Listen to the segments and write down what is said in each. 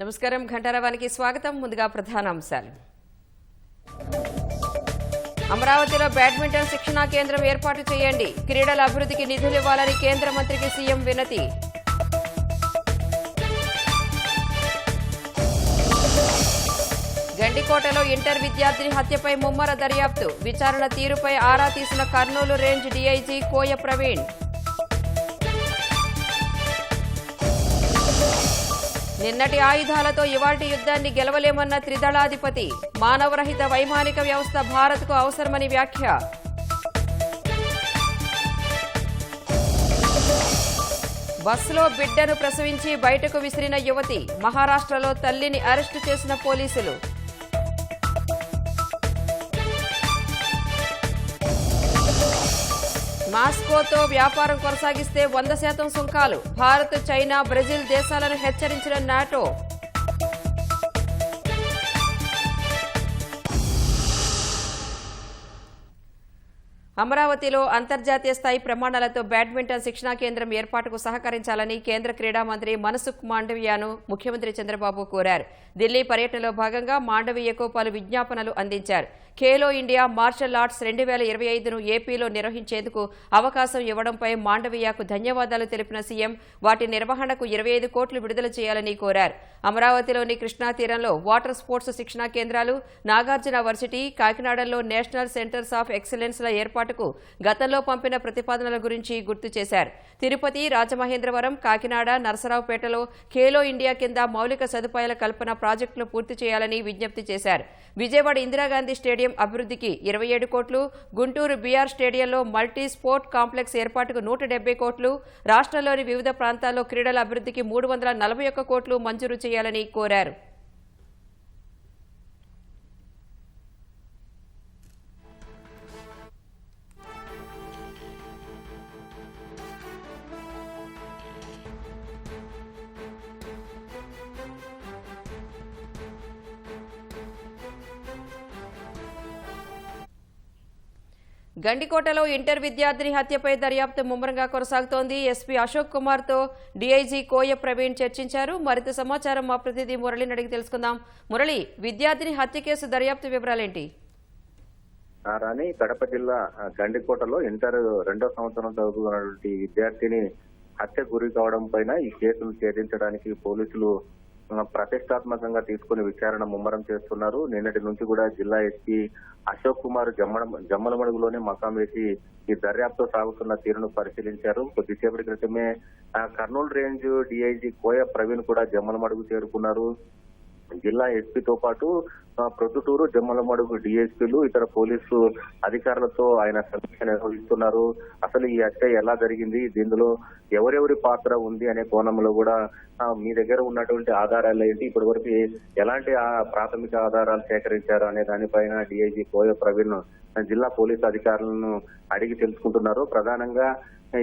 నమస్కారం, ఘంటారావానికి స్వాగతం. ముందుగా ప్రధాన అంశాలు. అమరావతిలో బ్యాడ్మింటన్ శిక్షణా కేంద్రం ఏర్పాటు చేయండి, క్రీడల అభివృద్ధికి నిధులు ఇవ్వాలని కేంద్ర మంత్రికి సీఎం వినతి. గండికోటలో ఇంటర్ విద్యార్థిని హత్యపై ముమ్మర దర్యాప్తు, విచారణ తీరుపై ఆరా తీసిన కర్నూలు రేంజ్ డీఐజీ కోయ ప్రవీణ్. నిన్నటి ఆయుధాలతో ఇవాల్టి యుద్ధాన్ని గెలవలేమన్న త్రిదళాధిపతి, మానవరహిత వైమానిక వ్యవస్థ భారత్కు అవసరమని వ్యాఖ్య. బస్సులో బిడ్డను ప్రసవించి బయటకు విసిరిన యువతి, మహారాష్ట్రలో తల్లిని అరెస్టు చేసిన పోలీసులు. మాస్కోతో వ్యాపారం కొనసాగిస్తే 100% సుంకాలు, భారత్, చైనా, బ్రెజిల్ దేశాలను హెచ్చరించిన నాటో. అమరావతిలో అంతర్జాతీయ స్థాయి ప్రమాణాలతో బ్యాడ్మింటన్ శిక్షణా కేంద్రం ఏర్పాటుకు సహకరించాలని కేంద్ర క్రీడా మంత్రి మన్సుఖ్ మాండవీయను ముఖ్యమంత్రి చంద్రబాబు కోరారు. ఢిల్లీ పర్యటనలో భాగంగా మాండవీయకు పలు విజ్ఞాపనలు అందించారు. ఖేలో ఇండియా మార్షల్ ఆర్ట్స్ 2025ను ఏపీలో నిర్వహించేందుకు అవకాశం ఇవ్వడంపై మాండవీయకు ధన్యవాదాలు తెలిపిన సీఎం వాటి నిర్వహణకు 25 కోట్లు విడుదల చేయాలని కోరారు. అమరావతిలోని కృష్ణా తీరంలో వాటర్ స్పోర్ట్స్ శిక్షణా కేంద్రాలు, నాగార్జున వర్సిటీ, కాకినాడలో నేషనల్ సెంటర్స్ ఆఫ్ ఎక్సలెన్స్ల ఏర్పాటుకు గతంలో పంపిన ప్రతిపాదనల గురించి గుర్తు చేశారు. తిరుపతి, రాజమహేంద్రవరం, కాకినాడ, నరసరావుపేటలో ఖేలో ఇండియా కింద మౌలిక సదుపాయాల కల్పన ప్రాజెక్టులు పూర్తి చేయాలని విజ్ఞప్తి చేశారు. విజయవాడ ఇందిరాగాంధీ స్టేడియం అభివృద్ధికి 27 కోట్లు, గుంటూరు బీఆర్ స్టేడియంలో మల్టీ స్పోర్ట్ కాంప్లెక్స్ ఏర్పాటుకు 170 కోట్లు, రాష్ట్రంలోని వివిధ ప్రాంతాల్లో క్రీడల అభివృద్ధికి 341 కోట్లు మంజూరు చేయాలని కోరారు. గండికోటలో ఇంటర్ విద్యార్థిని హత్యపై దర్యాప్తు ముమ్మరంగా కొనసాగుతోంది. ఎస్పీ అశోక్ కుమార్ తో డీఐజీ కోయ ప్రవీణ్ చర్చించారు. మరింత సమాచారం మా ప్రతినిధి మురళిని అడిగి తెలుసుకుందాం. మురళి, విద్యార్థిని హత్య కేసు దర్యాప్తు వివరాలేంటి? రాణి, కడప జిల్లా గండికోటలో ఇంటర్ 2వ సంవత్సరం చదువుతున్నటువంటి విద్యార్థిని హత్య గురి కావడం పైన ఈ కేసును ఛేదించడానికి పోలీసులు ప్రతిష్టాత్మకంగా తీసుకుని విచారణ ముమ్మరం చేస్తున్నారు. నిన్నటి నుంచి కూడా జిల్లా ఎస్పీ అశోక్ కుమార్ జమ్మలమడుగులోనే మకాం వేసి ఈ దర్యాప్తు సాగుతున్న తీరును పరిశీలించారు. కొద్దిసేపటి క్రితమే కర్నూలు రేంజ్ డీఐజీ కోయ ప్రవీణ్ కూడా జమ్మలమడుగు చేరుకున్నారు. జిల్లా ఎస్పీతో పాటు ప్రొద్దుటూరు, జమ్మలమడుగు డీఎస్పీలు, ఇతర పోలీసు అధికారులతో ఆయన సమీక్ష నిర్వహిస్తున్నారు. అసలు ఈ హత్య ఎలా జరిగింది, దీనిలో ఎవరెవరి పాత్ర ఉంది అనే కోణంలో కూడా మీ దగ్గర ఉన్నటువంటి ఆధారాలు ఏంటి, ఇప్పటి వరకు ఎలాంటి ప్రాథమిక ఆధారాలు సేకరించారు అనే దానిపైన డీఐజీ కోయ ప్రవీణ్ జిల్లా పోలీసు అధికారులను అడిగి తెలుసుకుంటున్నారు. ప్రధానంగా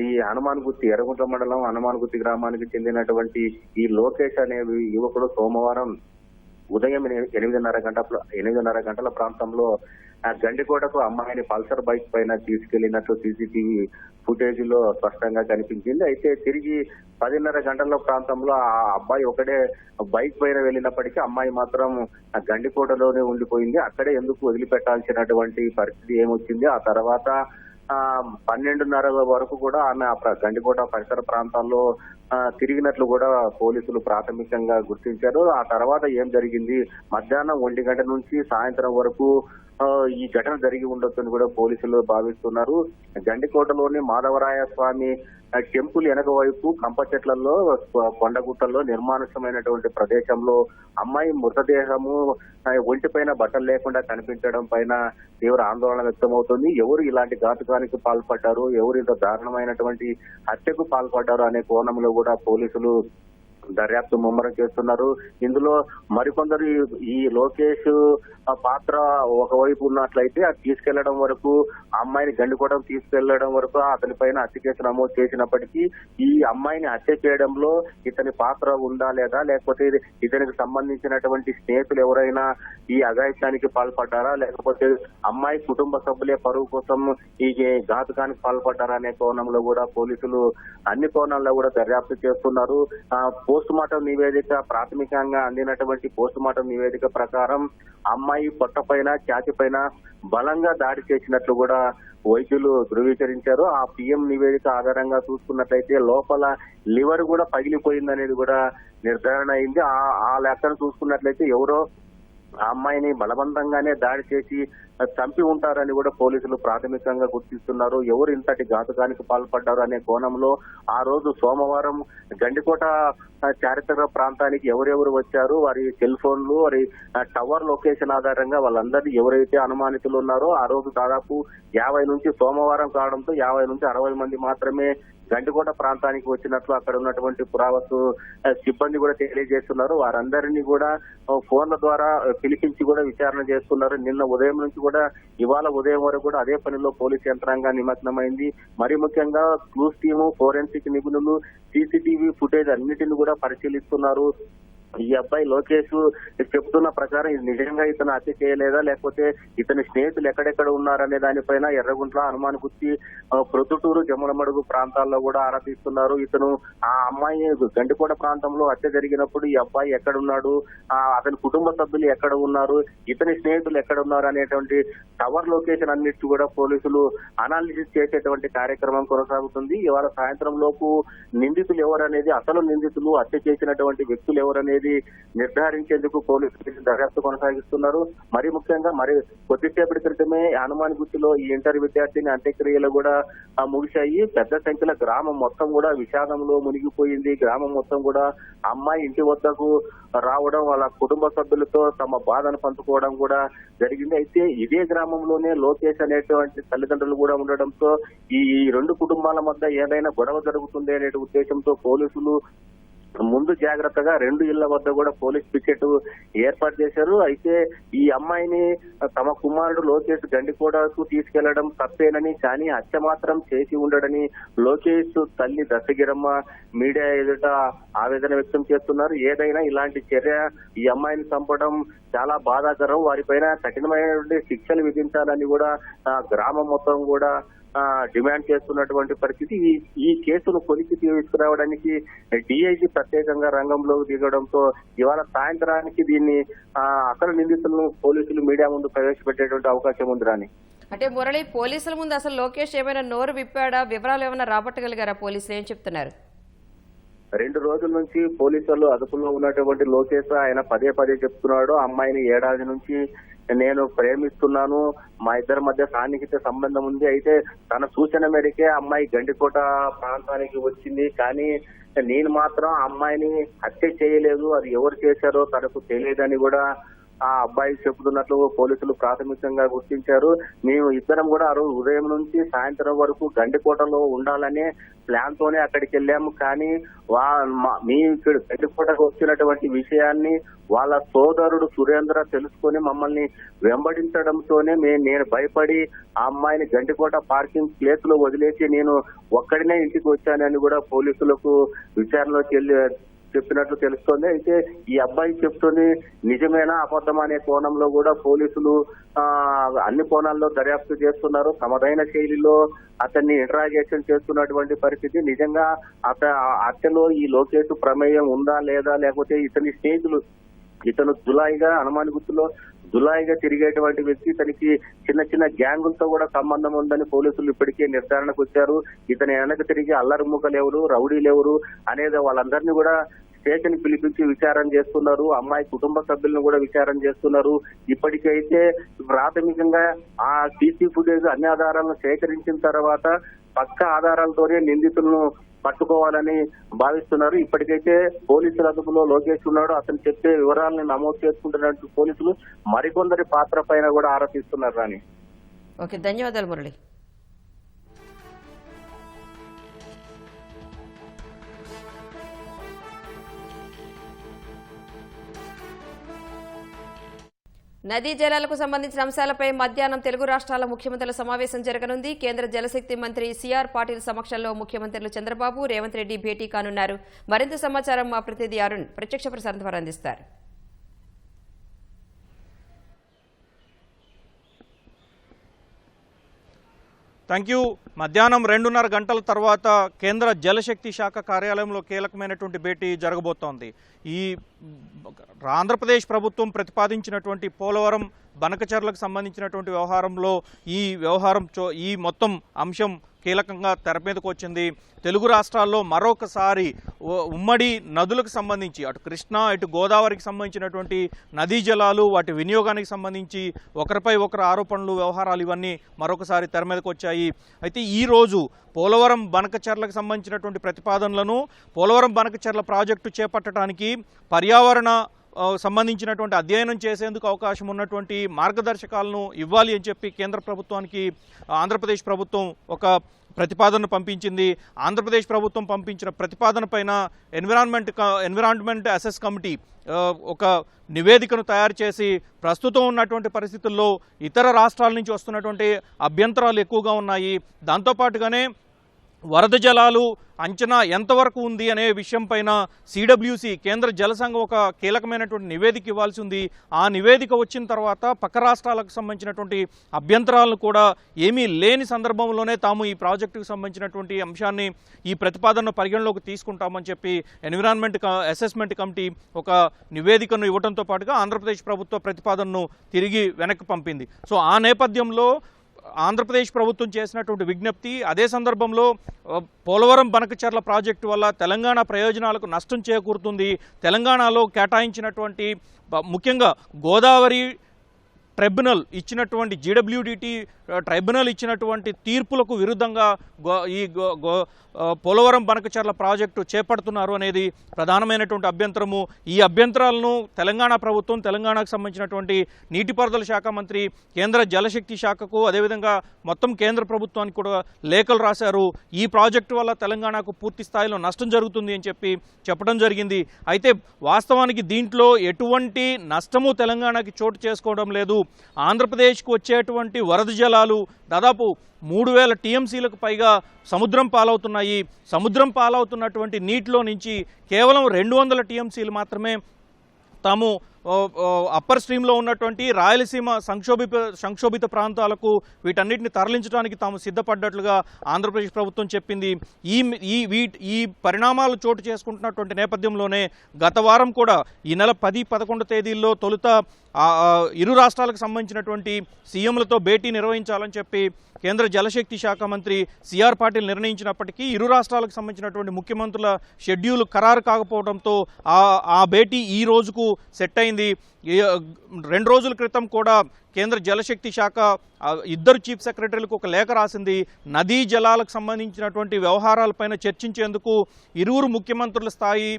ఈ హనుమాన్గుత్తి, ఎర్రగుంట్ల మండలం హనుమాన్గుత్తి గ్రామానికి చెందినటువంటి ఈ లోకేష్ అనే యువకుడు సోమవారం ఉదయం 8:30 గంటల ప్రాంతంలో గండికోటకు అమ్మాయిని పల్సర్ బైక్ పైన తీసుకెళ్లినట్లు సీసీటీవీ ఫుటేజ్ లో స్పష్టంగా కనిపించింది. అయితే తిరిగి 10:30 గంటల ప్రాంతంలో ఆ అబ్బాయి ఒకడే బైక్ పైన వెళ్ళినప్పటికీ అమ్మాయి మాత్రం గండికోటలోనే ఉండిపోయింది. అక్కడే ఎందుకు వదిలిపెట్టాల్సినటువంటి పరిస్థితి ఏమొచ్చింది? ఆ తర్వాత 12:30 వరకు కూడా ఆమె గండికోట పరిసర ప్రాంతాల్లో తిరిగినట్లు కూడా పోలీసులు ప్రాథమికంగా గుర్తించారు. ఆ తర్వాత ఏం జరిగింది, మధ్యాహ్నం 1 గంట నుంచి సాయంత్రం వరకు ఈ ఘటన జరిగి ఉండొచ్చని కూడా పోలీసులు భావిస్తున్నారు. గండికోటలోని మాధవరాయ స్వామి టెంపుల్ వెనక వైపు కంప చెట్లలో, కొండగుట్టల్లో నిర్మానుష్యమైనటువంటి ప్రదేశంలో అమ్మాయి మృతదేహము ఒంటిపైన బట్టలు లేకుండా కనిపించడం పైన తీవ్ర ఆందోళన వ్యక్తమవుతుంది. ఎవరు ఇలాంటి ఘాతుకానికి పాల్పడ్డారు, ఎవరు ఇంత దారుణమైనటువంటి హత్యకు పాల్పడ్డారు అనే కోణంలో కూడా పోలీసులు దర్యాప్తు ముమ్మరం చేస్తున్నారు. ఇందులో మరికొందరు ఈ లోకేష్ పాత్ర ఒకవైపు ఉన్నట్లయితే అది తీసుకెళ్లడం వరకు, అమ్మాయిని గండికోవడం తీసుకెళ్లడం వరకు అతని పైన హత్య కేసు నమోదు చేసినప్పటికీ ఈ అమ్మాయిని హత్య చేయడంలో ఇతని పాత్ర ఉందా లేదా, లేకపోతే ఇతనికి సంబంధించినటువంటి స్నేహితులు ఎవరైనా ఈ అఘాయిత్యానికి పాల్పడ్డారా, లేకపోతే అమ్మాయి కుటుంబ సభ్యులే పరువు కోసం ఈ ఘాతుకానికి పాల్పడ్డారా అనే కోణంలో కూడా పోలీసులు అన్ని కోణాల్లో కూడా దర్యాప్తు చేస్తున్నారు. పోస్ట్ మార్టం నివేదిక, ప్రాథమికంగా అందినటువంటి పోస్ట్ మార్టం నివేదిక ప్రకారం అమ్మాయి పొట్ట పైన, ఛాతి పైన బలంగా దాడి చేసినట్లు కూడా వైద్యులు ధృవీకరించారు. ఆ పిఎం నివేదిక ఆధారంగా చూసుకున్నట్లయితే లోపల లివర్ కూడా పగిలిపోయిందనేది కూడా నిర్ధారణ అయింది. ఆ లెక్కను చూసుకున్నట్లయితే ఎవరో ఆ అమ్మాయిని బలవంతంగానే దాడి చేసి చంపి ఉంటారని కూడా పోలీసులు ప్రాథమికంగా గుర్తిస్తున్నారు. ఎవరు ఇంతటి ఘాతుకానికి పాల్పడ్డారు అనే కోణంలో ఆ రోజు సోమవారం గండికోట చారిత్రక ప్రాంతానికి ఎవరెవరు వచ్చారు, వారి సెల్ ఫోన్లు, వారి టవర్ లొకేషన్ ఆధారంగా వాళ్ళందరినీ ఎవరైతే అనుమానితులు ఉన్నారో ఆ రోజు దాదాపు 50 నుంచి, సోమవారం కావడంతో 50 నుంచి 60 మంది మాత్రమే గండికోట ప్రాంతానికి వచ్చినట్లు అక్కడ ఉన్నటువంటి పురావస్తు సిబ్బంది కూడా తెలియజేస్తున్నారు. వారందరినీ కూడా ఫోన్ల ద్వారా పిలిపించి కూడా విచారణ చేస్తున్నారు. నిన్న ఉదయం నుంచి కూడా ఇవాళ ఉదయం వరకు కూడా అదే పనిలో పోలీస్ యంత్రాంగం నిమగ్నమైంది. మరి ముఖ్యంగా క్లూస్ టీము, ఫోరెన్సిక్ నిపుణులు సీసీటీవీ ఫుటేజ్ అన్నిటిని కూడా పరిశీలిస్తున్నారు. ఈ అబ్బాయి లోకేష్ చెప్తున్న ప్రకారం ఇది నిజంగా ఇతను హత్య చేయలేదా, లేకపోతే ఇతని స్నేహితులు ఎక్కడెక్కడ ఉన్నారనే దానిపైన ఎర్రగుంట్ల, హనుమాన్ గుత్తి, ప్రొద్దుటూరు, జమ్మలమడుగు ప్రాంతాల్లో కూడా ఆరా తీస్తున్నారు. ఇతను ఆ అమ్మాయి గండికోట ప్రాంతంలో హత్య జరిగినప్పుడు ఈ అబ్బాయి ఎక్కడున్నాడు, అతని కుటుంబ సభ్యులు ఎక్కడ ఉన్నారు, ఇతని స్నేహితులు ఎక్కడ ఉన్నారు అనేటువంటి టవర్ లొకేషన్ అన్నిటి కూడా పోలీసులు అనాలిసిస్ చేసేటువంటి కార్యక్రమం కొనసాగుతుంది. ఇవాళ సాయంత్రం లోపు నిందితులు ఎవరనేది, అసలు నిందితులు, హత్య చేసినటువంటి వ్యక్తులు ఎవరనేది నిర్ధారించేందుకు పోలీసులు దర్యాప్తు కొనసాగిస్తున్నారు. మరి ముఖ్యంగా కొద్దిసేపటి క్రితమే హనుమాన్ గుత్తిలో ఈ ఇంటర్ విద్యార్థిని అంత్యక్రియలు కూడా ముగిశాయి. పెద్ద సంఖ్యలో గ్రామం మొత్తం కూడా విషాదంలో మునిగిపోయింది. గ్రామం మొత్తం కూడా అమ్మాయి ఇంటి వద్దకు రావడం, వాళ్ళ కుటుంబ సభ్యులతో తమ బాధను పంచుకోవడం కూడా జరిగింది. అయితే ఇదే గ్రామంలోనే లోకేష్ అనేటువంటి తల్లిదండ్రులు కూడా ఉండడంతో ఈ 2 కుటుంబాల మధ్య ఏదైనా గొడవ జరుగుతుంది అనే ఉద్దేశంతో పోలీసులు ముందు జాగ్రత్తగా 2 ఇళ్ల వద్ద కూడా పోలీస్ పికెట్ ఏర్పాటు చేశారు. అయితే ఈ అమ్మాయిని తమ కుమారుడు లోకేష్ గండికోటకు తీసుకెళ్లడం తప్పేనని, కానీ హత్య మాత్రం చేసి ఉండడని లోకేష్ తల్లి దశగిరమ్మ మీడియా ఎదుట ఆవేదన వ్యక్తం చేస్తున్నారు. ఏదైనా ఇలాంటి చర్య, ఈ అమ్మాయిని చంపడం చాలా బాధాకరం, వారిపైన కఠినమైనటువంటి శిక్షలు విధించాలని కూడా గ్రామం మొత్తం కూడా డిమాండ్ చేస్తున్నటువంటి పరిస్థితి. ఈ కేసును కొలికి తీసుకురావడానికి డిఐజీ ప్రత్యేకంగా రంగంలోకి దిగడంతో ఇవాళ సాయంత్రానికి దీన్ని అసలు నిందితులను పోలీసులు మీడియా ముందు ప్రవేశపెట్టేటువంటి అవకాశం ఉంది. రాని అంటే మురళి, పోలీసుల ముందు అసలు లోకేష్ ఏమైనా నోరు విప్పాడా, వివరాలు ఏమైనా రాబట్టగలిగారా? పోలీసులు ఏం చెప్తున్నారు? 2 రోజుల నుంచి పోలీసులు అదుపులో ఉన్నటువంటి లోకేష్ ఆయన పదే చెప్తున్నాడు, అమ్మాయిని ఏడాది నుంచి నేను ప్రేమిస్తున్నాను, మా ఇద్దరి మధ్య సాన్నిహిత సంబంధం ఉంది. అయితే తన సూచన మేరకే అమ్మాయి గండికోట ప్రాంతానికి వచ్చింది, కానీ నేను మాత్రం ఆ అమ్మాయిని హత్య చేయలేదు, అది ఎవరు చేశారో తనకు తెలియదని కూడా ఆ అబ్బాయి చెబుతున్నట్లు పోలీసులు ప్రాథమికంగా గుర్తించారు. మేము ఇద్దరం కూడా ఆ రోజు ఉదయం నుంచి సాయంత్రం వరకు గండికోటలో ఉండాలనే ప్లాన్ తోనే అక్కడికి వెళ్ళాము. కానీ మీ గండికోటకు వచ్చినటువంటి విషయాన్ని వాళ్ళ సోదరుడు సురేంద్ర తెలుసుకొని మమ్మల్ని వెంబడించడంతోనే నేను భయపడి ఆ అమ్మాయిని గండికోట పార్కింగ్ ప్లేస్ లో వదిలేసి నేను ఒక్కడినే ఇంటికి వచ్చానని కూడా పోలీసులకు విచారణలో చెప్పినట్లు తెలుస్తోంది. అయితే ఈ అబ్బాయి చెప్తుంది నిజమేనా అబద్ధం అనే కోణంలో కూడా పోలీసులు అన్ని కోణాల్లో దర్యాప్తు చేస్తున్నారు. తమదైన శైలిలో అతన్ని ఇంటరాగేషన్ చేస్తున్నటువంటి పరిస్థితి. నిజంగా హత్యలో ఈ లోకేష్ ప్రమేయం ఉందా లేదా, లేకపోతే ఇతని స్నేహితులు, ఇతను జులాయిగా హనుమాన్ గుత్తులో జులాయిగా తిరిగేటువంటి వ్యక్తి, ఇతనికి చిన్న గ్యాంగులతో కూడా సంబంధం ఉందని పోలీసులు ఇప్పటికే నిర్ధారణకు వచ్చారు. ఇతని వెనక తిరిగి అల్లరి మూకలు ఎవరు, రౌడీలు ఎవరు అనేది వాళ్ళందరినీ కూడా స్టేషన్ పిలిపించి విచారణ చేస్తున్నారు. అమ్మాయి కుటుంబ సభ్యులను కూడా విచారణ చేస్తున్నారు. ఇప్పటికైతే ప్రాథమికంగా ఆ సీసీ ఫుటేజ్ అన్ని ఆధారాలను సేకరించిన తర్వాత పక్క ఆధారాలతోనే నిందితులను పట్టుకోవాలని భావిస్తున్నారు. ఇప్పటికైతే పోలీసుల అదుపులో లోకేష్ ఉన్నాడు, అతను చెప్పే వివరాలను నమోదు చేసుకుంటున్నట్టు పోలీసులు మరికొందరి పాత్ర పైన కూడా ఆరా తీస్తున్నారు. రాని ఓకే, ధన్యవాదాలు మురళి. నదీ జలాలకు సంబంధించిన అంశాలపై మధ్యాహ్నం తెలుగు రాష్ట్రాల ముఖ్యమంత్రుల సమావేశం జరగనుంది. కేంద్ర జలశక్తి మంత్రి సిఆర్ పాటిల్ సమక్షంలో ముఖ్యమంత్రులు చంద్రబాబు, రేవంత్ రెడ్డి భేటీ కానున్నారు. మరింత సమాచారం మా ప్రతినిధి అరుణ్ ప్రత్యక్ష ప్రసారం ద్వారా అందిస్తారు. Thank you. మధ్యాహ్నం 2:30 గంటల తర్వాత కేంద్ర జలశక్తి శాఖ కార్యాలయంలో కీలకమైనటువంటి భేటీ జరగబోతోంది. ఈ ఆంధ్రప్రదేశ్ ప్రభుత్వం ప్రతిపాదించినటువంటి పోలవరం బనకచెర్లకు సంబంధించినటువంటి వ్యవహారంలో ఈ మొత్తం అంశం కీలకంగా తెర మీదకు వచ్చింది. తెలుగు రాష్ట్రాల్లో మరొకసారి ఉమ్మడి నదులకు సంబంధించి అటు కృష్ణా ఇటు గోదావరికి సంబంధించినటువంటి నదీ జలాలు వాటి వినియోగానికి సంబంధించి ఒకరిపై ఒకరు ఆరోపణలు వ్యవహారాలు ఇవన్నీ మరొకసారి తెర మీదకు వచ్చాయి. అయితే ఈరోజు పోలవరం బనకచెర్లకు సంబంధించినటువంటి ప్రతిపాదనలను పోలవరం బనకచెర్ల ప్రాజెక్టు చేపట్టడానికి పర్యావరణ సంబంధించినటువంటి అధ్యయనం చేసేందుకు అవకాశం ఉన్నటువంటి మార్గదర్శకాలను ఇవ్వాలి అని చెప్పి కేంద్ర ప్రభుత్వానికి ఆంధ్రప్రదేశ్ ప్రభుత్వం ఒక ప్రతిపాదనను పంపించింది. ఆంధ్రప్రదేశ్ ప్రభుత్వం పంపించిన ప్రతిపాదన పైన ఎన్విరాన్మెంట్ అసెస్ కమిటీ ఒక నివేదికను తయారు చేసి ప్రస్తుతం ఉన్నటువంటి పరిస్థితుల్లో ఇతర రాష్ట్రాల నుంచి వస్తున్నటువంటి అభ్యంతరాలు ఎక్కువగా ఉన్నాయి. దాంతోపాటుగానే వరద జలాలు అంచనా ఎంతవరకు ఉంది అనే విషయం పైన సిడబ్ల్యూసి కేంద్ర జల సంఘం ఒక కీలకమైనటువంటి నివేదిక ఇవ్వాల్సి ఉంది. ఆ నివేదిక వచ్చిన తర్వాత పక్క రాష్ట్రాలకు సంబంధించినటువంటి అభ్యంతరాలను కూడా ఏమీ లేని సందర్భంలోనే తాము ఈ ప్రాజెక్టుకు సంబంధించినటువంటి అంశాన్ని ఈ ప్రతిపాదనను పరిగణలోకి తీసుకుంటామని చెప్పి ఎన్విరాన్మెంట్ అసెస్మెంట్ కమిటీ ఒక నివేదికను ఇవ్వడంతో పాటుగా ఆంధ్రప్రదేశ్ ప్రభుత్వ ప్రతిపాదనను తిరిగి వెనక్కి పంపింది. సో ఆ నేపథ్యంలో ఆంధ్రప్రదేశ్ ప్రభుత్వం చేసినటువంటి విజ్ఞప్తి, అదే సందర్భంలో పోలవరం బనకచెర్ల ప్రాజెక్టు వల్ల తెలంగాణ ప్రయోజనాలకు నష్టం చేకూరుతుంది, తెలంగాణలో కేటాయించినటువంటి ముఖ్యంగా గోదావరి ట్రైబ్యునల్ ఇచ్చినటువంటి జీడబ్ల్యూడిటి ట్రైబ్యునల్ ఇచ్చినటువంటి తీర్పులకు విరుద్ధంగా పోలవరం బనకచెర్ల ప్రాజెక్టు చేపడుతున్నారు అనేది ప్రధానమైనటువంటి అభ్యంతరము. ఈ అభ్యంతరాలను తెలంగాణ ప్రభుత్వం తెలంగాణకు సంబంధించినటువంటి నీటిపారుదల శాఖ మంత్రి కేంద్ర జలశక్తి శాఖకు అదేవిధంగా మొత్తం కేంద్ర ప్రభుత్వానికి కూడా లేఖలు రాశారు. ఈ ప్రాజెక్టు వల్ల తెలంగాణకు పూర్తి స్థాయిలో నష్టం జరుగుతుంది అని చెప్పడం జరిగింది. అయితే వాస్తవానికి దీంట్లో ఎటువంటి నష్టము తెలంగాణకి చోటు చేసుకోవడం లేదు. ఆంధ్రప్రదేశ్కు వచ్చేటువంటి వరద జలాలు దాదాపు 3000 టీఎంసీలకు పైగా సముద్రం పాలవుతున్నాయి. సముద్రం పాలవుతున్నటువంటి నీటిలో నుంచి కేవలం 200 టీఎంసీలు మాత్రమే తాము అప్పర్ స్ట్రీమ్లో ఉన్నటువంటి రాయలసీమ సంక్షోభిత ప్రాంతాలకు వీటన్నిటిని తరలించడానికి తాము సిద్ధపడ్డట్లుగా ఆంధ్రప్రదేశ్ ప్రభుత్వం చెప్పింది. ఈ పరిణామాలు చోటు చేసుకుంటున్నటువంటి నేపథ్యంలోనే గత వారం కూడా ఈ నెల 10-11 తేదీల్లో తొలుత ఇరు రాష్ట్రాలకు సంబంధించినటువంటి సీఎంలతో భేటీ నిర్వహించాలని చెప్పి కేంద్ర జలశక్తి శాఖ మంత్రి సిఆర్ పాటిల్ నిర్ణయించినప్పటికీ ఇరు రాష్ట్రాలకు సంబంధించినటువంటి ముఖ్యమంత్రుల షెడ్యూల్ ఖరారు కాకపోవడంతో ఆ భేటీ ఈ రోజుకు సెట్ అయింది. 2 రోజుల క్రితం కూడా కేంద్ర జలశక్తి శాఖ ఇద్దరు చీఫ్ సెక్రటరీలకు ఒక లేఖ రాసింది. నదీ జలాలకు సంబంధించినటువంటి వ్యవహారాలపైన చర్చించేందుకు ఇరువురు ముఖ్యమంత్రుల స్థాయి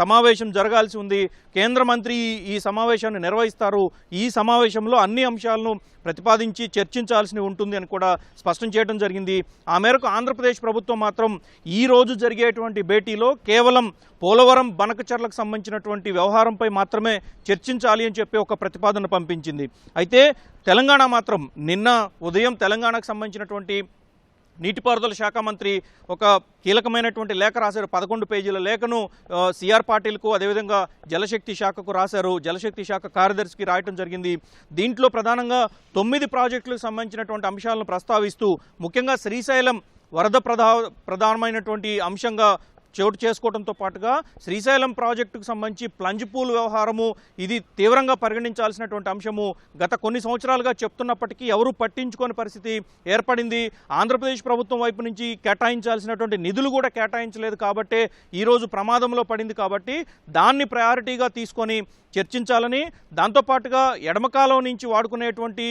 సమావేశం జరగాల్సి ఉంది. కేంద్ర మంత్రి ఈ సమావేశాన్ని నిర్వహిస్తారు. ఈ సమావేశంలో అన్ని అంశాలను ప్రతిపాదించి చర్చించాల్సి ఉంటుంది అని కూడా స్పష్టం చేయడం జరిగింది. ఆ మేరకు ఆంధ్రప్రదేశ్ ప్రభుత్వం మాత్రం ఈ రోజు జరిగేటువంటి భేటీలో కేవలం పోలవరం బనకచెర్లకు సంబంధించినటువంటి వ్యవహారంపై మాత్రమే చర్చించాలి అని చెప్పి ఒక ప్రతిపాదన పంపించింది. అయితే తెలంగాణ మాత్రం నిన్న ఉదయం తెలంగాణకు సంబంధించినటువంటి నీటిపారుదల శాఖ మంత్రి ఒక కీలకమైనటువంటి లేఖ రాశారు. 11 పేజీల లేఖను సిఆర్ పాటిల్కు అదేవిధంగా జలశక్తి శాఖకు రాశారు. జలశక్తి శాఖ కార్యదర్శికి రాయటం జరిగింది. దీంట్లో ప్రధానంగా 9 ప్రాజెక్టులకు సంబంధించినటువంటి అంశాలను ప్రస్తావిస్తూ ముఖ్యంగా శ్రీశైలం వరద ప్రధానమైనటువంటి అంశంగా చోటు చేసుకోవడంతో పాటుగా శ్రీశైలం ప్రాజెక్టుకు సంబంధించి ప్లంజ్ పూల్ వ్యవహారము ఇది తీవ్రంగా పరిగణించాల్సినటువంటి అంశము. గత కొన్ని సంవత్సరాలుగా చెప్తున్నప్పటికీ ఎవరూ పట్టించుకోని పరిస్థితి ఏర్పడింది. ఆంధ్రప్రదేశ్ ప్రభుత్వం వైపు నుంచి కేటాయించాల్సినటువంటి నిధులు కూడా కేటాయించలేదు కాబట్టే ఈరోజు ప్రమాదంలో పడింది. కాబట్టి దాన్ని ప్రయారిటీగా తీసుకొని చర్చించాలని, దాంతోపాటుగా ఎడమకాలం నుంచి వాడుకునేటువంటి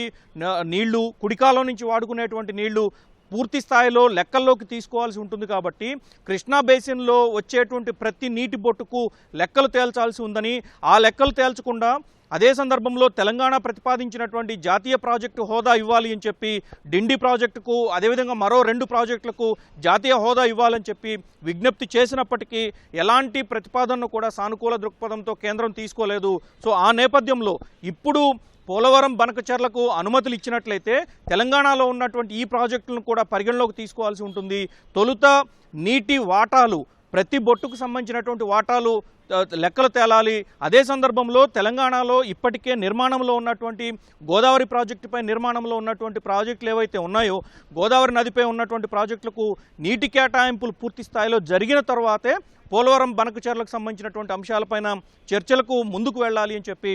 నీళ్లు కుడికాలం నుంచి వాడుకునేటువంటి నీళ్లు పూర్తి స్థాయిలో లెక్కల్లోకి తీసుకోవాల్సి ఉంటుంది. కాబట్టి కృష్ణా బేసిన్లో వచ్చేటువంటి ప్రతి నీటి బొట్టుకు లెక్కలు తేల్చాల్సి ఉందని, ఆ లెక్కలు తేల్చకుండా అదే సందర్భంలో తెలంగాణ ప్రతిపాదించినటువంటి జాతీయ ప్రాజెక్టు హోదా ఇవ్వాలి అని చెప్పి డిండి ప్రాజెక్టుకు అదేవిధంగా మరో 2 ప్రాజెక్టులకు జాతీయ హోదా ఇవ్వాలని చెప్పి విజ్ఞప్తి చేసినప్పటికీ ఎలాంటి ప్రతిపాదనను కూడా సానుకూల దృక్పథంతో కేంద్రం తీసుకోలేదు. సో ఆ నేపథ్యంలో ఇప్పుడు పోలవరం బనకచెర్లకు అనుమతులు ఇచ్చినట్లయితే తెలంగాణలో ఉన్నటువంటి ఈ ప్రాజెక్టులను కూడా పరిగణలోకి తీసుకోవాల్సి ఉంటుంది. తొలుత నీటి వాటాలు, ప్రతి బొట్టుకు సంబంధించినటువంటి వాటాలు లెక్కలు తేలాలి. అదే సందర్భంలో తెలంగాణలో ఇప్పటికే నిర్మాణంలో ఉన్నటువంటి గోదావరి ప్రాజెక్టుపై నిర్మాణంలో ఉన్నటువంటి ప్రాజెక్టులు ఏవైతే ఉన్నాయో, గోదావరి నదిపై ఉన్నటువంటి ప్రాజెక్టులకు నీటి కేటాయింపులు పూర్తి స్థాయిలో జరిగిన తర్వాతే పోలవరం బనకచెర్లకు సంబంధించినటువంటి అంశాలపైన చర్చలకు ముందుకు వెళ్ళాలి అని చెప్పి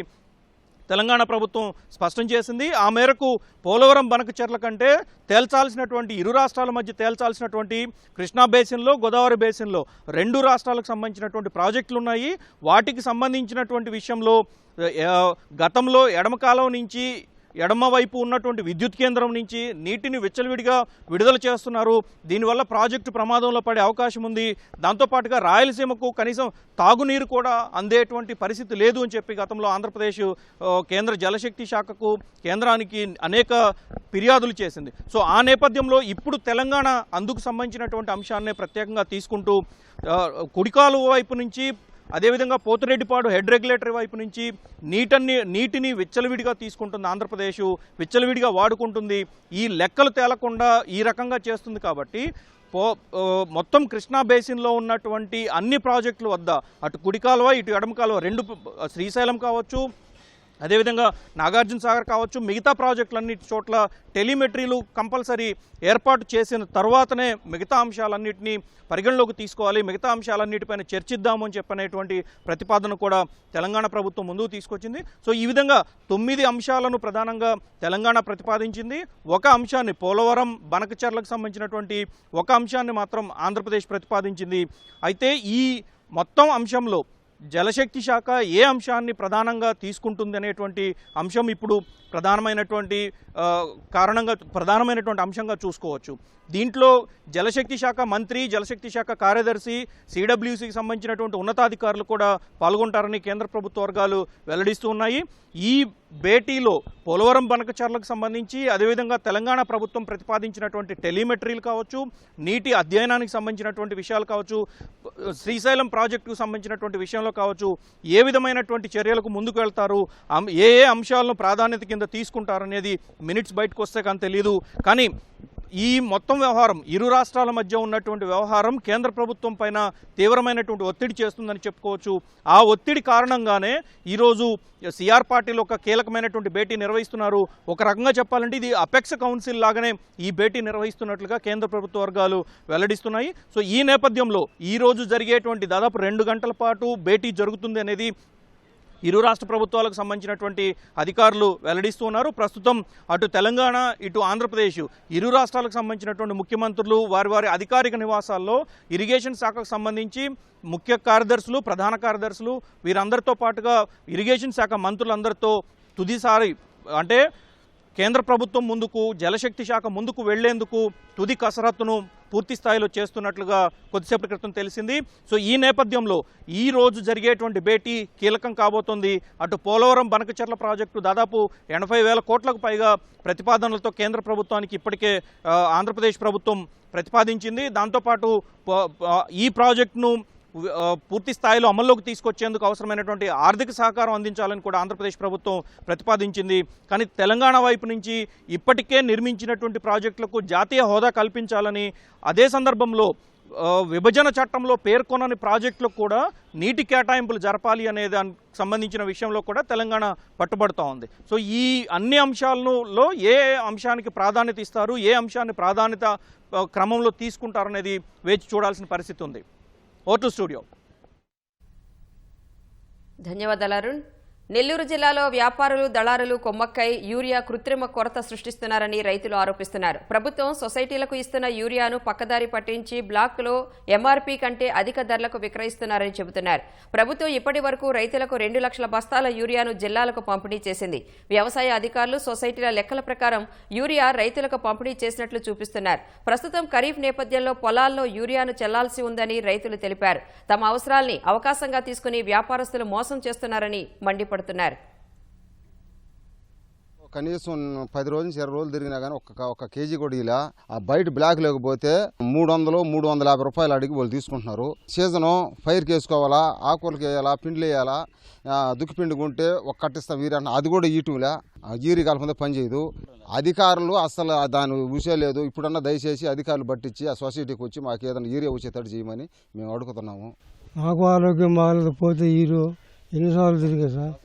తెలంగాణ ప్రభుత్వం స్పష్టం చేసింది. ఆ మేరకు పోలవరం బనకచెర్ల కంటే తేల్చాల్సినటువంటి, ఇరు రాష్ట్రాల మధ్య తేల్చాల్సినటువంటి కృష్ణా బేసిన్లో, గోదావరి బేసిన్లో 2 రాష్ట్రాలకు సంబంధించినటువంటి ప్రాజెక్టులు ఉన్నాయి. వాటికి సంబంధించినటువంటి విషయంలో గతంలో ఎడమకాలం నుంచి ఎడమ వైపు ఉన్నటువంటి విద్యుత్ కేంద్రం నుంచి నీటిని విచ్చలవిడిగా విడుదల చేస్తున్నారు. దీనివల్ల ప్రాజెక్టు ప్రమాదంలో పడే అవకాశం ఉంది. దాంతోపాటుగా రాయలసీమకు కనీసం తాగునీరు కూడా అందేటువంటి పరిస్థితి లేదు అని చెప్పి గతంలో ఆంధ్రప్రదేశ్ కేంద్ర జలశక్తి శాఖకు, కేంద్రానికి అనేక ఫిర్యాదులు చేసింది. సో ఆ నేపథ్యంలో ఇప్పుడు తెలంగాణ అందుకు సంబంధించినటువంటి అంశాన్నే ప్రత్యేకంగా తీసుకుంటూ కుడికాలు వైపు నుంచి, అదేవిధంగా పోతిరెడ్డిపాడు హెడ్ రెగ్యులేటరీ వైపు నుంచి నీటిని విచ్చలవిడిగా తీసుకుంటుంది ఆంధ్రప్రదేశ్, విచ్చలవిడిగా వాడుకుంటుంది. ఈ లెక్కలు తేలకుండా ఈ రకంగా చేస్తుంది కాబట్టి మొత్తం కృష్ణా బేసిన్లో ఉన్నటువంటి అన్ని ప్రాజెక్టుల వద్ద, అటు కుడి కాలువ ఇటు ఎడమ కాలువ, 2 శ్రీశైలం కావచ్చు, అదేవిధంగా నాగార్జున సాగర్ కావచ్చు, మిగతా ప్రాజెక్టులన్నిటి చోట్ల టెలిమెట్రీలు కంపల్సరీ ఏర్పాటు చేసిన తర్వాతనే మిగతా అంశాలన్నింటినీ పరిగణలోకి తీసుకోవాలి, మిగతా అంశాలన్నిటిపైన చర్చిద్దాము అని చెప్పనేటువంటి ప్రతిపాదన కూడా తెలంగాణ ప్రభుత్వం ముందుకు తీసుకొచ్చింది. సో ఈ విధంగా 9 అంశాలను ప్రధానంగా తెలంగాణ ప్రతిపాదించింది. ఒక అంశాన్ని, పోలవరం బనకచెర్లకు సంబంధించినటువంటి ఒక అంశాన్ని మాత్రం ఆంధ్రప్రదేశ్ ప్రతిపాదించింది. అయితే ఈ మొత్తం అంశంలో జలశక్తి శాఖ ఏ అంశాన్ని ప్రధానంగా తీసుకుంటుంది అనేటువంటి అంశం ఇప్పుడు ప్రధానమైనటువంటి అంశంగా చూసుకోవచ్చు. దీంట్లో జలశక్తి శాఖ మంత్రి, జలశక్తి శాఖ కార్యదర్శి, సిడబ్ల్యూసికి సంబంధించినటువంటి ఉన్నతాధికారులు కూడా పాల్గొంటారని కేంద్ర ప్రభుత్వ వర్గాలు వెల్లడిస్తూ ఉన్నాయి. ఈ భేటీలో పోలవరం బనకచెర్లకు సంబంధించి, అదేవిధంగా తెలంగాణ ప్రభుత్వం ప్రతిపాదించినటువంటి టెలిమెట్రీలు కావచ్చు, నీటి అధ్యయనానికి సంబంధించినటువంటి విషయాలు కావచ్చు, శ్రీశైలం ప్రాజెక్టుకు సంబంధించినటువంటి విషయంలో కావచ్చు, ఏ విధమైనటువంటి చర్యలకు ముందుకు వెళ్తారు, ఏ అంశాలను ప్రాధాన్యత కింద తీసుకుంటారనేది మినిట్స్ బయటకు వస్తే కానీ తెలియదు. కానీ ఈ మొత్తం వ్యవహారం, ఇరు రాష్ట్రాల మధ్య ఉన్నటువంటి వ్యవహారం కేంద్ర ప్రభుత్వం పైన తీవ్రమైనటువంటి ఒత్తిడి చేస్తుందని చెప్పుకోవచ్చు. ఆ ఒత్తిడి కారణంగానే ఈరోజు సిఆర్ పార్టీలో ఒక కీలకమైనటువంటి భేటీ నిర్వహిస్తున్నారు. ఒక రకంగా చెప్పాలంటే ఇది అపెక్స్ కౌన్సిల్ లాగానే ఈ భేటీ నిర్వహిస్తున్నట్లుగా కేంద్ర ప్రభుత్వ వర్గాలు వెల్లడిస్తున్నాయి. సో ఈ నేపథ్యంలో ఈరోజు జరిగేటువంటి దాదాపు 2 గంటల పాటు భేటీ జరుగుతుంది అనేది ఇరు రాష్ట్ర ప్రభుత్వాలకు సంబంధించినటువంటి అధికారులు వెల్లడిస్తున్నారు. ప్రస్తుతం అటు తెలంగాణ, ఇటు ఆంధ్రప్రదేశ్ ఇరు రాష్ట్రాలకు సంబంధించినటువంటి ముఖ్యమంత్రులు వారి అధికారిక నివాసాల్లో ఇరిగేషన్ శాఖకు సంబంధించి ముఖ్య కార్యదర్శులు, ప్రధాన కార్యదర్శులు వీరందరితో పాటుగా ఇరిగేషన్ శాఖ మంత్రులందరితో తుదిసారి, అంటే కేంద్ర ప్రభుత్వం ముందుకు, జలశక్తి శాఖ ముందుకు వెళ్లేందుకు తుది కసరత్తును పూర్తి స్థాయిలో చేస్తున్నట్లుగా కొద్దిసేపటి క్రితం తెలిసింది. సో ఈ నేపథ్యంలో ఈ రోజు జరిగేటువంటి భేటీ కీలకం కాబోతోంది. అటు పోలవరం బనకచెర్ల ప్రాజెక్టు దాదాపు 80,000 కోట్లకు పైగా ప్రతిపాదనలతో కేంద్ర ప్రభుత్వానికి ఇప్పటికే ఆంధ్రప్రదేశ్ ప్రభుత్వం ప్రతిపాదించింది. దాంతోపాటు ఈ ప్రాజెక్టును పూర్తి స్థాయిలో అమల్లోకి తీసుకొచ్చేందుకు అవసరమైనటువంటి ఆర్థిక సహకారం అందించాలని కూడా ఆంధ్రప్రదేశ్ ప్రభుత్వం ప్రతిపాదించింది. కానీ తెలంగాణ వైపు నుంచి ఇప్పటికే నిర్మించినటువంటి ప్రాజెక్టులకు జాతీయ హోదా కల్పించాలని, అదే సందర్భంలో విభజన చట్టంలో పేర్కొనని ప్రాజెక్టులకు కూడా నీటి కేటాయింపులు జరపాలి అనే దానికి సంబంధించిన విషయంలో కూడా తెలంగాణ పట్టుబడుతూ ఉంది. సో ఈ అన్ని అంశాలలో ఏ అంశానికి ప్రాధాన్యత ఇస్తారు, ఏ అంశాన్ని ప్రాధాన్యత క్రమంలో తీసుకుంటారనేది వేచి చూడాల్సిన పరిస్థితి ఉంది. Vote studio. ధన్యవాదాలు అరుణ్. నెల్లూరు జిల్లాలో వ్యాపారులు, దళారులు కొమ్మక్కై యూరియా కృత్రిమ కొరత సృష్టిస్తున్నారని రైతులు ఆరోపిస్తున్నారు. ప్రభుత్వం సొసైటీలకు ఇస్తున్న యూరియాను పక్కదారి పట్టించి బ్లాక్లో ఎంఆర్పీ కంటే అధిక ధరలకు విక్రయిస్తున్నారని చెబుతున్నారు. ప్రభుత్వం ఇప్పటి వరకు రైతులకు 2 లక్షల బస్తాల యూరియాను జిల్లాలకు పంపిణీ చేసింది. వ్యవసాయ అధికారులు సొసైటీల లెక్కల ప్రకారం యూరియా రైతులకు పంపిణీ చేసినట్లు చూపిస్తున్నారు. ప్రస్తుతం ఖరీఫ్ నేపథ్యంలో పొలాల్లో యూరియాను చెల్లాల్సి ఉందని రైతులు తెలిపారు. తమ అవసరాల్ని అవకాశంగా తీసుకుని వ్యాపారస్తులు మోసం చేస్తున్నారని మండిపడుతున్నారు. కనీసం 10 రోజుల నుంచి 20 రోజులు తిరిగినా కానీ ఒక కేజీ కూడా ఇలా ఆ బయట బ్లాక్ లేకపోతే 300-350 రూపాయలు అడిగి వాళ్ళు తీసుకుంటున్నారు. సీజను ఫైర్కి వేసుకోవాలా, ఆకులకి వేయాలా, పిండిలు వేయాలా, దుక్కిపిండి కొంటే ఒక కట్టిస్తాం వీరి అంటే అది కూడా ఈటులే, ఈరి కలపందే పని చేయదు. అధికారులు అసలు దాని విషయం లేదు. ఇప్పుడన్నా దయచేసి అధికారులు పట్టించి ఆ సొసైటీకి వచ్చి మాకు ఏదైనా ఈరియా వచ్చేటట్టు చేయమని మేము అడుగుతున్నాము. మాకు ఆరోగ్యం బాగాలేకపోతే ఈరు ఎన్నిసార్లు తిరిగా సార్,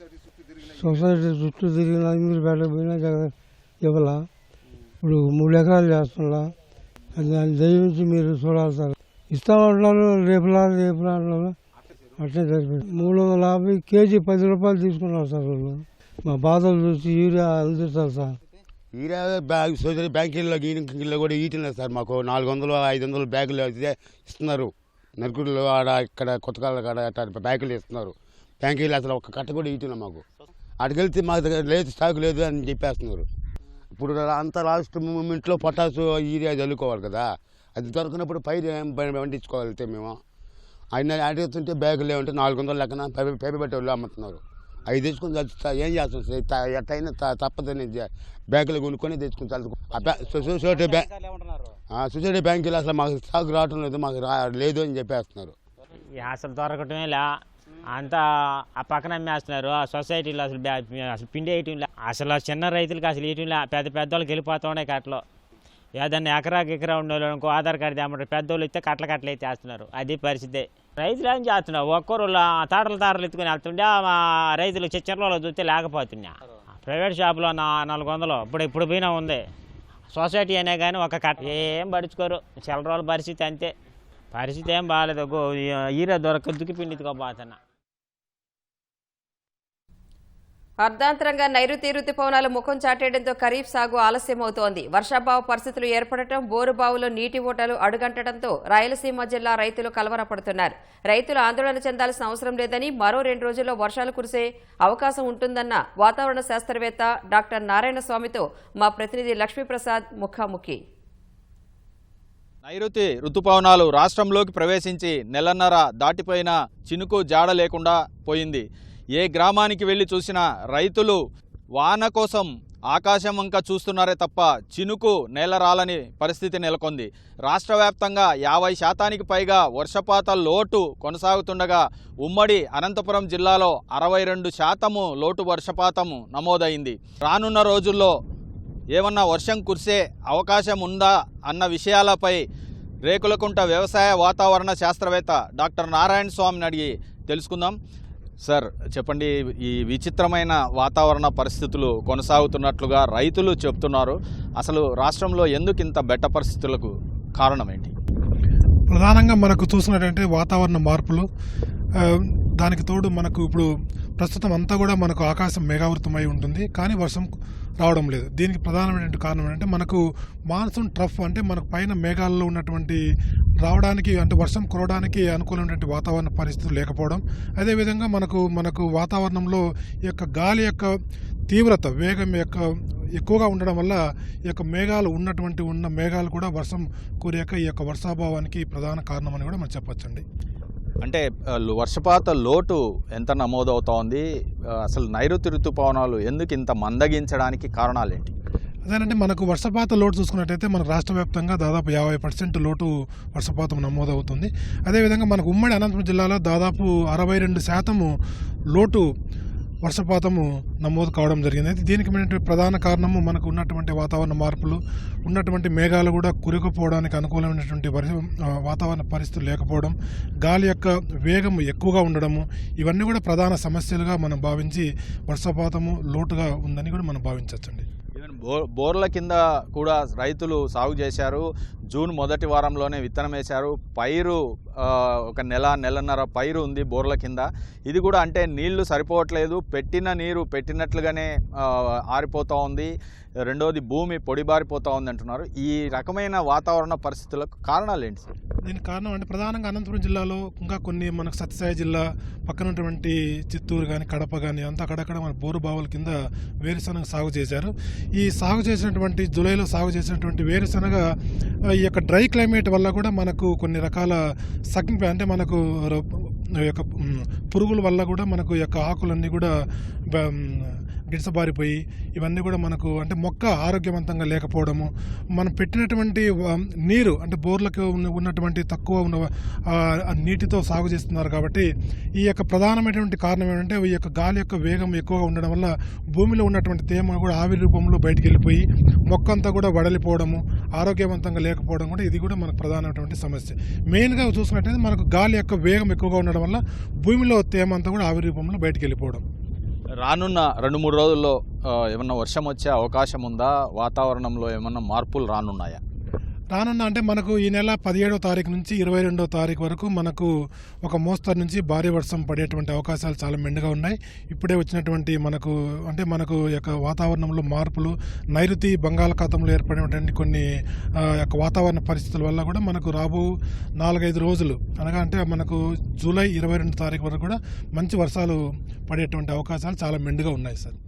సొసైటీ చుట్టూ తిరిగిన మీరు పెట్టకపోయినా ఇవ్వాలా. ఇప్పుడు 3 ఎకరాలు చేస్తున్నా, దాన్ని దయవించి మీరు చూడాలి సార్. ఇస్తామంటున్నారు, రేపులా అంటున్నారు, అట్లే సరిపోయింది. 350 కేజీ 10 రూపాయలు తీసుకున్నారు సార్ వాళ్ళు. మా బాధలు చూసి యూరియా అందిస్తారు సార్. యూరియా బ్యాగ్ సోదరి బ్యాంకుల్లో గీనిలో కూడా ఈటున్నారు సార్. మాకు 400-500 బ్యాగులు అయితే ఇస్తున్నారు. నరుకుడులో ఆడ ఇక్కడ కొత్తకాల కాడ అట్లా బ్యాగులు ఇస్తున్నారు. బ్యాంకులు అసలు ఒక కట్ట కూడా ఈటున్నాం. మాకు అటుకెళ్తే మాకు దగ్గర లేదు, స్టాక్ లేదు అని చెప్పేస్తున్నారు. ఇప్పుడు అంత లాస్ట్ మూమెంట్లో పొటాసు యూరియా చల్లుకోవాలి కదా, అది దొరకనప్పుడు పైరు పండించుకోగలిగితే మేము ఆయన అడుగుతుంటే బ్యాగులు ఏమంటే 400 లెక్కన పేపర్ బట్టి వాళ్ళు అమ్ముతున్నారు. అవి తెచ్చుకొని చల్లుతా ఏం చేస్తాం సార్, ఎట్టయినా తప్పదని బ్యాగులు కొనుక్కొని తెచ్చుకుని చల్లుకో. సొసైటీ బ్యాంకులు అసలు మాకు స్టాక్ రావటం లేదు, మాకు లేదు అని చెప్పేస్తున్నారు. అసలు దొరకటమే లే, అంతా ఆ పక్కన అమ్మేస్తున్నారు. ఆ సొసైటీలో అసలు పిండి వేయటంలే, అసలు చిన్న రైతులకి అసలు వేయటంలే. పెద్ద వాళ్ళకి వెళ్ళిపోతూ ఉన్నాయి కట్టలు. ఏదన్నా ఎకరా ఉండే ఇంకో ఆధార్ కార్డు తెమ్మంటారు, పెద్దోళ్ళు ఇస్తే కట్టలు అయితే వేస్తున్నారు. అది పరిస్థితి. రైతులు ఏం చేస్తున్నారు, ఒక్కరు తాటలు ఎత్తుకుని వెళ్తుండే రైతులు చిచ్చర్లలో చూస్తే లేకపోతున్నా. ప్రైవేట్ షాపులో 400 ఇప్పుడు పోయినా ఉంది. సొసైటీ అయినా కానీ ఒక కట్ట ఏం పడుచుకోరు. చిల్లరోళ్ళ పరిస్థితి అంతే. పరిస్థితి ఏం బాగాలేదు. ఈర దొరక దుక్కిపిండితుకోపోతున్నా. అర్ధాంతరంగా నైరుతి రుతుపవనాలు ముఖం చాటేయడంతో ఖరీఫ్ సాగు ఆలస్యమవుతోంది. వర్షాభావ పరిస్థితులు ఏర్పడటం, బోరుబావులో నీటి ఓటలు అడుగంటడంతో రాయలసీమ జిల్లా రైతులు కలవరపడుతున్నారు. రైతులు ఆందోళన చెందాల్సిన అవసరం లేదని, మరో 2 రోజుల్లో వర్షాలు కురిసే అవకాశం ఉంటుందన్న వాతావరణ శాస్త్రవేత్త డాక్టర్ నారాయణ స్వామితో మా ప్రతినిధి లక్ష్మీప్రసాద్ ముఖాముఖి. నైరుతి రుతుపవనాలు రాష్ట్రంలోకి ప్రవేశించి నెలన్నర దాటిపోయిన చినుకు జాడ లేకుండా పోయింది. ఏ గ్రామానికి వెళ్ళి చూసినా రైతులు వాన కోసం ఆకాశం వంక చూస్తున్నారే తప్ప చినుకు నేల రాలని పరిస్థితి నెలకొంది. రాష్ట్ర వ్యాప్తంగా 50% పైగా వర్షపాత లోటు కొనసాగుతుండగా ఉమ్మడి అనంతపురం జిల్లాలో 62% లోటు వర్షపాతము నమోదైంది. రానున్న రోజుల్లో ఏమన్నా వర్షం కురిసే అవకాశం ఉందా అన్న విషయాలపై రేకులకుంట వ్యవసాయ వాతావరణ శాస్త్రవేత్త డాక్టర్ నారాయణ స్వామిని అడిగి తెలుసుకుందాం. సార్ చెప్పండి, ఈ విచిత్రమైన వాతావరణ పరిస్థితులు కొనసాగుతున్నట్లుగా రైతులు చెప్తున్నారు. అసలు రాష్ట్రంలో ఎందుకు ఇంత బెట్ట పరిస్థితులకు కారణం ఏంటి? ప్రధానంగా మనకు చూసినటువంటి వాతావరణ మార్పులు, దానికి తోడు మనకు ఇప్పుడు ప్రస్తుతం అంతా కూడా మనకు ఆకాశం మేఘావృతమై ఉంటుంది, కానీ వర్షం రావడం లేదు. దీనికి ప్రధానమైన కారణం ఏంటంటే మనకు మాన్సూన్ ట్రఫ్, అంటే మనకు పైన మేఘాల్లో ఉన్నటువంటి రావడానికి, అంటే వర్షం కురవడానికి అనుకూలమైనటువంటి వాతావరణ పరిస్థితులు లేకపోవడం. అదేవిధంగా మనకు వాతావరణంలో ఈ యొక్క గాలి యొక్క తీవ్రత, వేగం ఎక్కువగా ఉండడం వల్ల ఈ యొక్క మేఘాలు ఉన్న మేఘాలు కూడా వర్షం కురియక ఈ యొక్క వర్షాభావానికి ప్రధాన కారణం అని కూడా మనం చెప్పొచ్చండి. అంటే వర్షపాత లోటు ఎంత నమోదవుతోంది? అసలు నైరుతి ఋతుపవనాలు ఎందుకు ఇంత మందగించడానికి కారణాలు ఏంటి? అదేనంటే మనకు వర్షపాత లోటు చూసుకున్నట్టయితే మనకు రాష్ట్ర వ్యాప్తంగా దాదాపు 50% లోటు వర్షపాతం నమోదవుతుంది. అదేవిధంగా మనకు ఉమ్మడి అనంతపురం జిల్లాలో దాదాపు 62% లోటు వర్షపాతము నమోదు కావడం జరిగింది. అయితే దీనికి ప్రధాన కారణము మనకు ఉన్నటువంటి వాతావరణ మార్పులు, ఉన్నటువంటి మేఘాలు కూడా కురుకుపోవడానికి అనుకూలమైనటువంటి వాతావరణ పరిస్థితులు లేకపోవడం, గాలి యొక్క వేగం ఎక్కువగా ఉండడము, ఇవన్నీ కూడా ప్రధాన సమస్యలుగా మనం భావించి వర్షపాతము లోటుగా ఉందని కూడా మనం భావించవచ్చండి. ఈవెన్ బోర్ల కింద కూడా రైతులు సాగు చేశారు. జూన్ మొదటి వారంలోనే విత్తనం వేశారు. పైరు ఒక నెలన్నర పైరు ఉంది బోర్ల కింద. ఇది కూడా అంటే నీళ్లు సరిపోవట్లేదు, పెట్టిన నీరు పెట్టినట్లుగానే ఆరిపోతూ ఉంది. రెండోది భూమి పొడిబారిపోతూ ఉంది అంటున్నారు. ఈ రకమైన వాతావరణ పరిస్థితులకు కారణాలు ఏంటి సార్? దీనికి కారణం అంటే ప్రధానంగా అనంతపురం జిల్లాలో ఇంకా కొన్ని మనకు సత్యసాయి జిల్లా పక్కన ఉన్నటువంటి చిత్తూరు కానీ కడప కానీ అంతా అక్కడక్కడ మన బోరు బావుల కింద వేరుశనగ సాగు చేశారు. ఈ సాగు చేసినటువంటి జూలైలో సాగు చేసినటువంటి వేరుశనగ ఈ యొక్క డ్రై క్లైమేట్ వల్ల కూడా మనకు కొన్ని రకాల అంటే మనకు యొక్క పురుగుల వల్ల కూడా మనకు యొక్క ఆకులన్నీ కూడా గిడసబారిపోయి ఇవన్నీ కూడా మనకు అంటే మొక్క ఆరోగ్యవంతంగా లేకపోవడము, మనం పెట్టినటువంటి నీరు అంటే బోర్లకు ఉన్నటువంటి తక్కువ ఉన్న నీటితో సాగు చేస్తున్నారు. కాబట్టి ఈ యొక్క ప్రధానమైనటువంటి కారణం ఏంటంటే ఈ యొక్క గాలి యొక్క వేగం ఎక్కువగా ఉండడం వల్ల భూమిలో ఉన్నటువంటి తేమ కూడా ఆవిరి రూపంలో బయటికి వెళ్ళిపోయి మొక్క అంతా కూడా వడలిపోవడము, ఆరోగ్యవంతంగా లేకపోవడం కూడా ఇది కూడా మనకు ప్రధానమైనటువంటి సమస్య. మెయిన్గా చూసుకున్నట్టయితే మనకు గాలి యొక్క వేగం ఎక్కువగా ఉండడం వల్ల భూమిలో తేమ అంతా కూడా ఆవిరి రూపంలో బయటికి వెళ్ళిపోవడం. రానున్న 2-3 రోజుల్లో ఏమన్నా వర్షం వచ్చే అవకాశం ఉందా? వాతావరణంలో ఏమన్నా మార్పులు రానున్నాయా? రానున్న అంటే మనకు ఈ నెల 17వ తారీఖు నుంచి 22వ తారీఖు వరకు మనకు ఒక మోస్తరు నుంచి భారీ వర్షం పడేటువంటి అవకాశాలు చాలా మెండుగా ఉన్నాయి. ఇప్పుడే వచ్చినటువంటి మనకు యొక్క వాతావరణంలో మార్పులు, నైరుతి బంగాళాఖాతంలో ఏర్పడినటువంటి కొన్ని యొక్క వాతావరణ పరిస్థితుల వల్ల కూడా మనకు రాబో 4-5 రోజులు అనగా అంటే మనకు జూలై 22 తారీఖు వరకు కూడా మంచి వర్షాలు పడేటువంటి అవకాశాలు చాలా మెండుగా ఉన్నాయి సార్.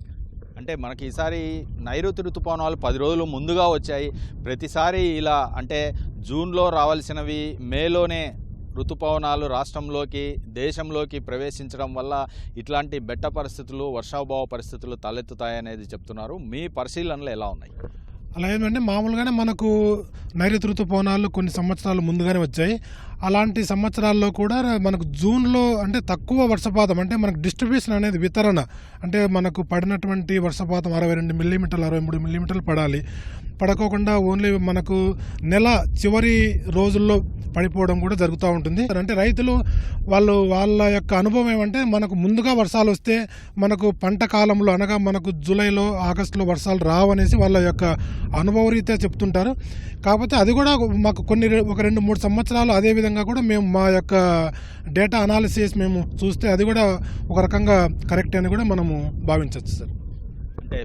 అంటే మనకి ఈసారి నైరుతి ఋతుపవనాలు 10 రోజులు ముందుగా వచ్చాయి. ప్రతిసారి ఇలా అంటే జూన్లో రావాల్సినవి మేలోనే ఋతుపవనాలు రాష్ట్రంలోకి దేశంలోకి ప్రవేశించడం వల్ల ఇట్లాంటి బెట్ట పరిస్థితులు, వర్షాభావ పరిస్థితులు తలెత్తుతాయనేది చెప్తున్నారు. మీ పరిశీలనలు ఎలా ఉన్నాయి? అలా ఏంటంటే మామూలుగానే మనకు నైరుతి ఋతుపవనాలు కొన్ని సంవత్సరాలు ముందుగానే వచ్చాయి. అలాంటి సంవత్సరాల్లో కూడా మనకు జూన్లో అంటే తక్కువ వర్షపాతం అంటే మనకు డిస్ట్రిబ్యూషన్ అనేది వితరణ అంటే మనకు పడినటువంటి వర్షపాతం 62 మిల్లీమీటర్లు 63 మిల్లీమీటర్లు పడాలి. పడకోకుండా ఓన్లీ మనకు నెల చివరి రోజుల్లో పడిపోవడం కూడా జరుగుతూ ఉంటుంది. అంటే రైతులు వాళ్ళ యొక్క అనుభవం ఏమంటే మనకు ముందుగా వర్షాలు వస్తే మనకు పంట కాలంలో అనగా మనకు జూలైలో ఆగస్టులో వర్షాలు రావనేసి వాళ్ళ యొక్క అనుభవరీత్యా చెప్తుంటారు. కాకపోతే అది కూడా మాకు ఒక 2-3 సంవత్సరాలు అదే విధంగా కూడా మేము మా యొక్క డేటా అనాలిసిస్ మేము చూస్తే అది కూడా ఒక రకంగా కరెక్ట్ అని కూడా మనము భావించవచ్చు సార్. అంటే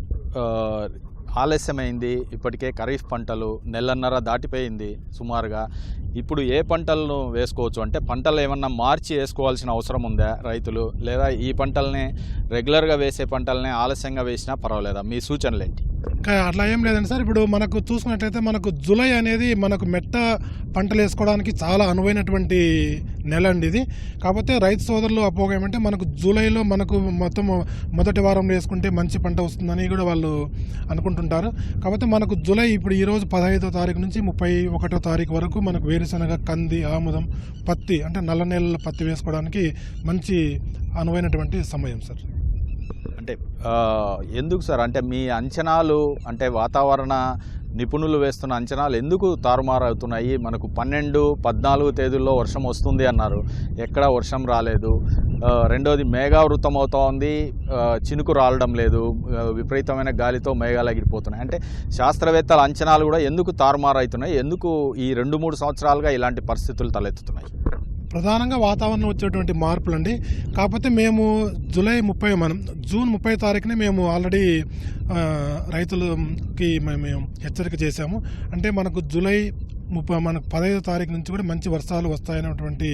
ఆలస్యమైంది, ఇప్పటికే ఖరీఫ్ పంటలు నెలన్నర దాటిపోయింది సుమారుగా. ఇప్పుడు ఏ పంటలను వేసుకోవచ్చు? అంటే పంటలు ఏమన్నా మార్చి వేసుకోవాల్సిన అవసరం ఉందా రైతులు, లేదా ఈ పంటలనే రెగ్యులర్గా వేసే పంటలనే ఆలస్యంగా వేసినా పర్వాలేదా? మీ సూచనలు ఏంటి? అట్లా ఏం లేదండి సార్. ఇప్పుడు మనకు చూసుకున్నట్టయితే మనకు జూలై అనేది మనకు మెట్ట పంటలు వేసుకోవడానికి చాలా అనువైనటువంటి నెల అండి ఇది. కాకపోతే రైతు సోదరులు అపోహ ఏమంటే మనకు జూలైలో మనకు మొత్తం మొదటి వారంలో వేసుకుంటే మంచి పంట వస్తుందని కూడా వాళ్ళు అనుకుంటుంటారు. కాకపోతే మనకు జూలై ఇప్పుడు ఈరోజు 15వ తారీఖు నుంచి 31వ తారీఖు వరకు మనకు వేరుశనగ, కంది, ఆముదం, పత్తి అంటే నల్ల నేలల పత్తి వేసుకోవడానికి మంచి అనువైనటువంటి సమయం సార్. అంటే ఎందుకు సార్ అంటే మీ అంచనాలు అంటే వాతావరణ నిపుణులు వేస్తున్న అంచనాలు ఎందుకు తారుమారు అవుతున్నాయి? మనకు 12, 14 తేదీల్లో వర్షం వస్తుంది అన్నారు, ఎక్కడ వర్షం రాలేదు. రెండోది మేఘావృతం అవుతూ ఉంది, చినుకు రాలడం లేదు, విపరీతమైన గాలితో మేఘాలు ఎగిరిపోతున్నాయి. అంటే శాస్త్రవేత్తల అంచనాలు కూడా ఎందుకు తారుమారు అవుతున్నాయి? ఎందుకు ఈ 2-3 సంవత్సరాలుగా ఇలాంటి పరిస్థితులు తలెత్తుతున్నాయి? ప్రధానంగా వాతావరణం వచ్చేటువంటి మార్పులు అండి. కాకపోతే మేము జూన్ 30 తారీఖునే మేము ఆల్రెడీ రైతులకి మేము హెచ్చరిక చేశాము. అంటే మనకు జూలై 15వ తారీఖు నుంచి కూడా మంచి వర్షాలు వస్తాయనేటువంటి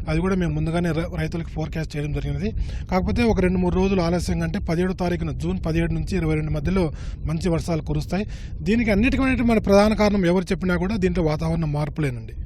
అది కూడా మేము ముందుగానే రైతులకు ఫోర్కాస్ట్ చేయడం జరిగినది. కాకపోతే ఒక 2-3 రోజులు ఆలస్యంగా అంటే 17వ తారీఖున జూన్ 17 నుంచి 22 మధ్యలో మంచి వర్షాలు కురుస్తాయి. దీనికి అన్నిటికీ మన ప్రధాన కారణం ఎవరు చెప్పినా కూడా దీంట్లో వాతావరణ మార్పులేనండి.